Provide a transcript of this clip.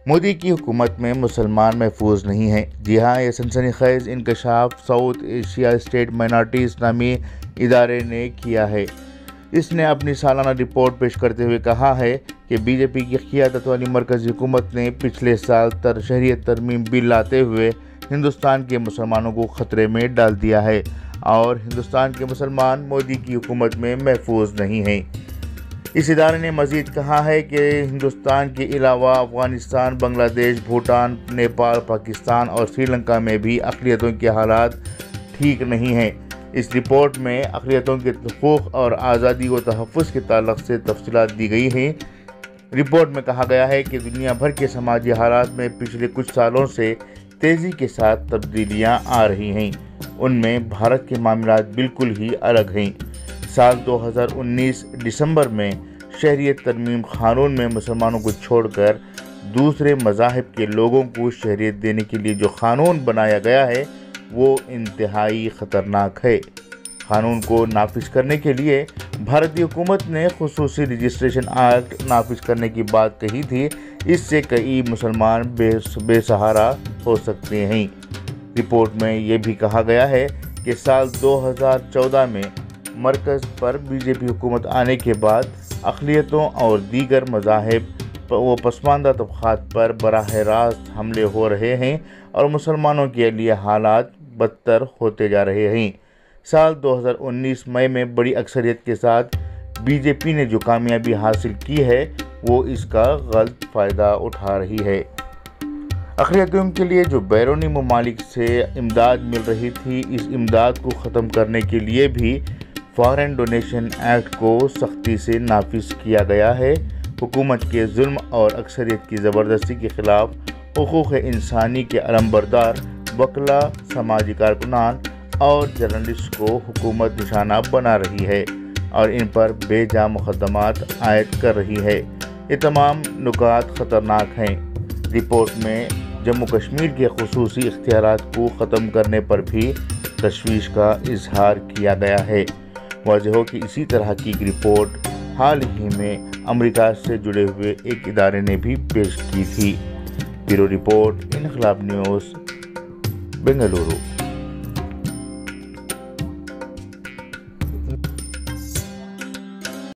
مودی کی حکومت میں مسلمان محفوظ نہیں ہیں۔ جی ہاں، یہ سنسنی خیز انکشاف ساؤتھ ایشیا اسٹیٹ مائنارٹیز نامی ادارے نے کیا ہے۔ اس نے اپنی سالانہ رپورٹ پیش کرتے ہوئے کہا ہے کہ بی جے پی کی قیادت والی مرکزی حکومت نے پچھلے سال شہریت ترمیم بل لاتے ہوئے ہندوستان کے مسلمانوں کو خطرے میں ڈال دیا ہے اور ہندوستان کے مسلمان مودی کی حکومت میں محفوظ نہیں ہیں۔ اس ادارے نے مزید کہا ہے کہ ہندوستان کے علاوہ افغانستان، بنگلہ دیش، بھوٹان، نیپال، پاکستان اور سری لنکا میں بھی اقلیتوں کے حالات ٹھیک نہیں ہیں۔ اس رپورٹ میں اقلیتوں کے حقوق اور آزادی و تحفظ کے تعلق سے تفصیلات دی گئی ہیں۔ رپورٹ میں کہا گیا ہے کہ دنیا بھر کے سماجی حالات میں پچھلے کچھ سالوں سے تیزی کے ساتھ تبدیلیاں آ رہی ہیں۔ ان میں بھارت کے معاملات بالکل ہی الگ ہیں۔ سال 2019 دسمبر میں شہریت ترمیم قانون میں مسلمانوں کو چھوڑ کر دوسرے مذاہب کے لوگوں کو شہریت دینے کے لیے جو قانون بنایا گیا ہے وہ انتہائی خطرناک ہے۔ قانون کو نافذ کرنے کے لیے بھارتی حکومت نے خصوصی رجسٹریشن ایکٹ نافذ کرنے کی بات کہی تھی۔ اس سے کئی مسلمان بے سہارا ہو سکتے ہیں۔ رپورٹ میں یہ بھی کہا گیا ہے کہ سال 2014 میں مرکز پر بی جے پی حکومت آنے کے بعد اقلیتوں اور دیگر مذاہب و پسماندہ طبقات پر براہ راست حملے ہو رہے ہیں اور مسلمانوں کے لیے حالات بدتر ہوتے جا رہے ہیں۔ سال 2019 مئی میں بڑی اکثریت کے ساتھ بی جے پی نے جو کامیابی حاصل کی ہے وہ اس کا غلط فائدہ اٹھا رہی ہے۔ اقلیتوں کے لیے جو بیرونی ممالک سے امداد مل رہی تھی، اس امداد کو ختم کرنے کے لیے بھی فارن ڈونیشن ایکٹ کو سختی سے نافذ کیا گیا ہے۔ حکومت کے ظلم اور اکثریت کی زبردستی کے خلاف حقوق انسانی کے علمبردار وکلا، سماجی کارکنان اور جرنلسٹ کو حکومت نشانہ بنا رہی ہے اور ان پر بے جا مقدمات عائد کر رہی ہے۔ یہ تمام نکات خطرناک ہیں۔ رپورٹ میں جموں کشمیر کے خصوصی اختیارات کو ختم کرنے پر بھی تشویش کا اظہار کیا گیا ہے۔ واضح ہو کہ اسی طرح کی ایک رپورٹ حال ہی میں امریکہ سے جڑے ہوئے ایک ادارے نے بھی پیش کی تھی۔ بیورو رپورٹ، انقلاب نیوز، بنگلورو۔